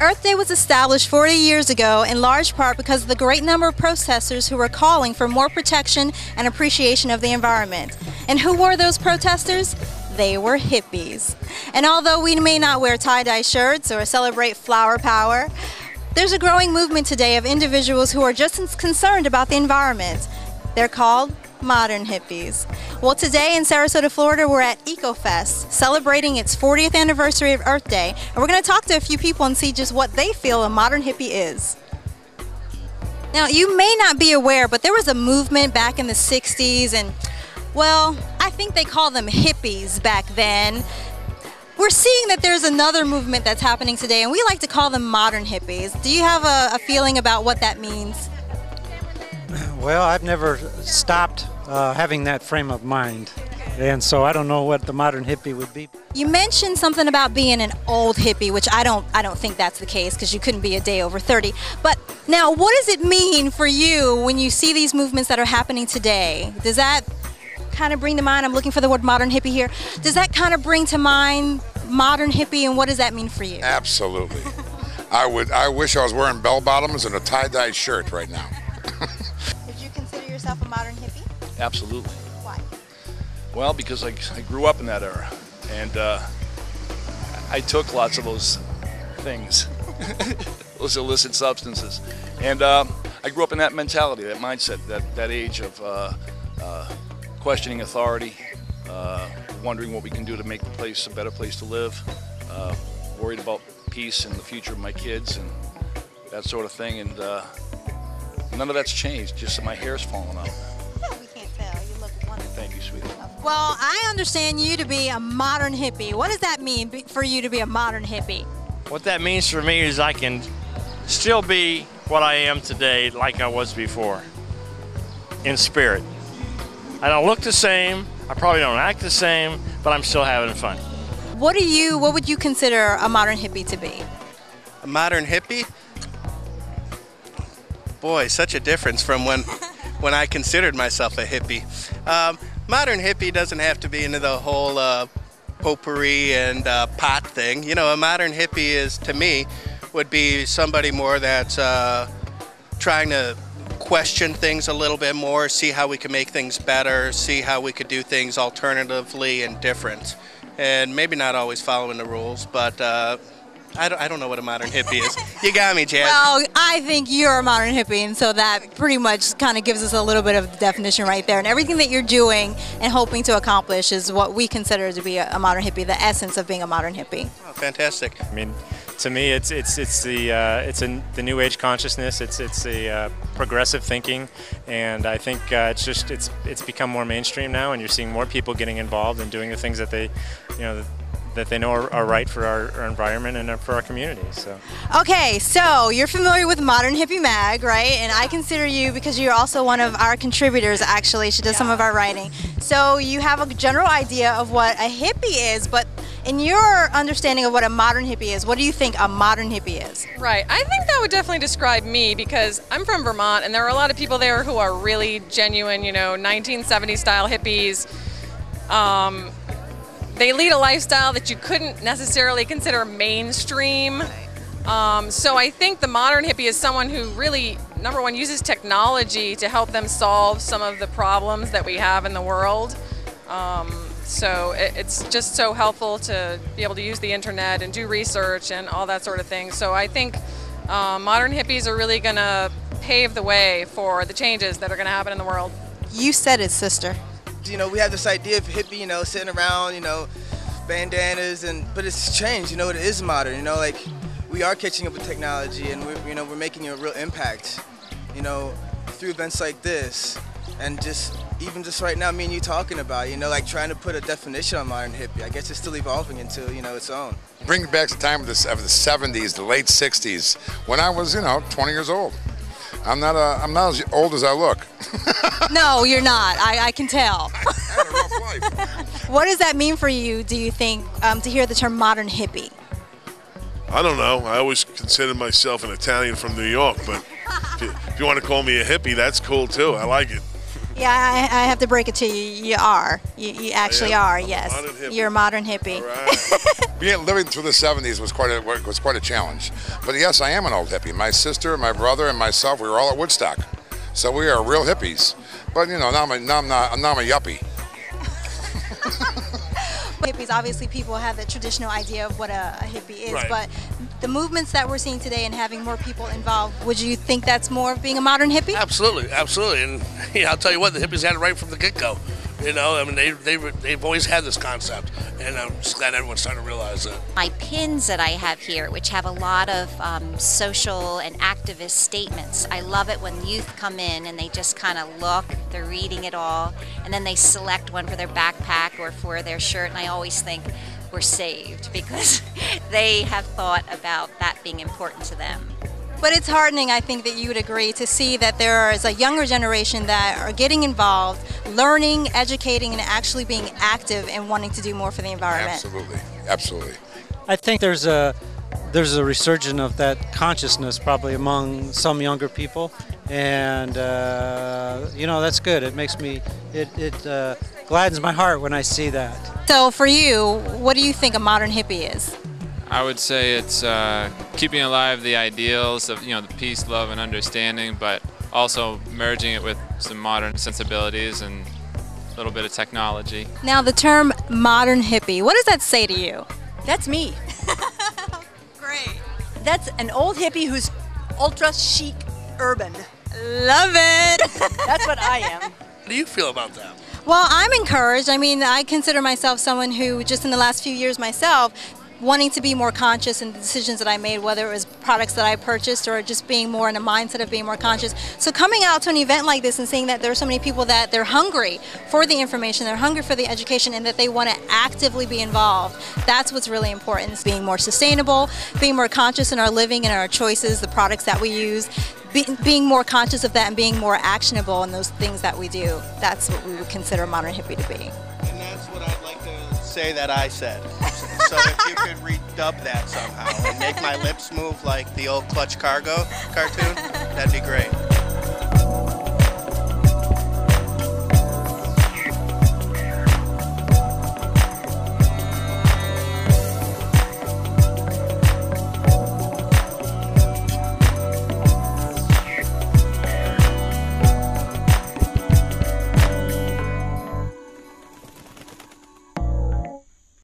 Earth Day was established 40 years ago in large part because of the great number of protesters who were calling for more protection and appreciation of the environment. And who were those protesters? They were hippies. And although we may not wear tie-dye shirts or celebrate flower power, there's a growing movement today of individuals who are just as concerned about the environment. They're called Modern Hippies. Well, today in Sarasota, Florida, we're at EcoFest, celebrating its 40th anniversary of Earth Day. And we're going to talk to a few people and see just what they feel a modern hippie is. Now, you may not be aware, but there was a movement back in the 60s, and, well, I think they called them hippies back then. We're seeing that there's another movement that's happening today, and we like to call them modern hippies. Do you have a feeling about what that means? Well, I've never stopped having that frame of mind, and so I don't know what the modern hippie would be. You mentioned something about being an old hippie, which I don't think that's the case, because you couldn't be a day over 30. But now, what does it mean for you when you see these movements that are happening today? Does that kind of bring to mind, I'm looking for the word modern hippie here, does that kind of bring to mind modern hippie, and what does that mean for you? Absolutely. I wish I was wearing bell bottoms and a tie-dye shirt right now. Would you consider yourself a modern hippie? Absolutely. Why? Well, because I grew up in that era, and I took lots of those things, those illicit substances, and I grew up in that mentality, that mindset, that age of questioning authority, wondering what we can do to make the place a better place to live, worried about peace and the future of my kids and that sort of thing, and none of that's changed, just that my hair's falling out. Yeah, we can't tell. You look wonderful. Thank you, sweetie. Well, I understand you to be a modern hippie. What does that mean for you to be a modern hippie? What that means for me is I can still be what I am today like I was before, in spirit. I don't look the same, I probably don't act the same, but I'm still having fun. What would you consider a modern hippie to be? A modern hippie? Boy, such a difference from when I considered myself a hippie. Modern hippie doesn't have to be into the whole potpourri and pot thing. You know, a modern hippie is, to me, would be somebody more that's trying to question things a little bit more, see how we can make things better, see how we could do things alternatively and different. And maybe not always following the rules, but I don't know what a modern hippie is. You got me, Jazz. Well, I think you're a modern hippie, and so that pretty much kind of gives us a little bit of the definition right there. And everything that you're doing and hoping to accomplish is what we consider to be a modern hippie, the essence of being a modern hippie. Oh, fantastic. I mean, to me, it's the new age consciousness. It's the progressive thinking, and I think it's become more mainstream now, and you're seeing more people getting involved and doing the things that they know are right for our environment and for our community. So. Okay, so you're familiar with Modern Hippie Mag, right? And I consider you, because you're also one of our contributors, actually. She does some of our writing. So you have a general idea of what a hippie is, but in your understanding of what a modern hippie is, what do you think a modern hippie is? Right, I think that would definitely describe me, because I'm from Vermont, and there are a lot of people there who are really genuine, 1970s style hippies. They lead a lifestyle that you couldn't necessarily consider mainstream. So I think the modern hippie is someone who really, number one, uses technology to help them solve some of the problems that we have in the world. So it's just so helpful to be able to use the internet and do research and all that sort of thing. So I think modern hippies are really going to pave the way for the changes that are going to happen in the world. You said it, sister. We have this idea of hippie, sitting around, bandanas, but it's changed. It is modern. Like we are catching up with technology, and we're making a real impact. Through events like this, and even just right now, me and you talking about, like trying to put a definition on modern hippie. I guess it's still evolving into, its own. Bring back the time of the 70s, the late 60s, when I was, 20 years old. I'm not as old as I look. No, you're not. I can tell. I had a rough life. What does that mean for you, do you think, to hear the term modern hippie? I don't know. I always considered myself an Italian from New York, but if you want to call me a hippie, that's cool too. I like it. Yeah, I have to break it to you. You are. You actually are. Yes, you're a modern hippie. Living through the 70s was quite a challenge. But yes, I am an old hippie. My sister, my brother, and myself, we were all at Woodstock, so we are real hippies. But you know, now I'm a yuppie. Hippies, obviously, people have the traditional idea of what a hippie is, Right. but the movements that we're seeing today and having more people involved, would you think that's more of being a modern hippie? Absolutely, absolutely. And yeah, I'll tell you what, the hippies had it right from the get-go. You know, I mean, they've always had this concept, and I'm just glad everyone's starting to realize it. My pins that I have here, which have a lot of social and activist statements. I love it when youth come in and they just kind of look, they're reading it all, and then they select one for their backpack or for their shirt, and I always think we're saved because they have thought about that being important to them. But it's heartening, I think, that you would agree to see that there is a younger generation that are getting involved, learning, educating, and actually being active and wanting to do more for the environment. Absolutely, absolutely. I think there's a resurgence of that consciousness probably among some younger people, and you know, that's good. It makes me, it gladdens my heart when I see that. So for you, what do you think a modern hippie is? I would say it's keeping alive the ideals of, you know, the peace, love, and understanding, but also merging it with some modern sensibilities and a little bit of technology. Now, the term modern hippie, what does that say to you? That's me. Great. That's an old hippie who's ultra chic urban. Love it. That's what I am. What do you feel about that? Well, I'm encouraged. I mean, I consider myself someone who, just in the last few years myself, wanting to be more conscious in the decisions that I made, whether it was products that I purchased or just being more in a mindset of being more conscious. So coming out to an event like this and seeing that there are so many people that they're hungry for the information, they're hungry for the education, and that they want to actively be involved, that's what's really important, is being more sustainable, being more conscious in our living and our choices, the products that we use, being more conscious of that and being more actionable in those things that we do. That's what we would consider a modern hippie to be. And that's what I'd like to say that I said. So if you could redub that somehow and make my lips move like the old Clutch Cargo cartoon.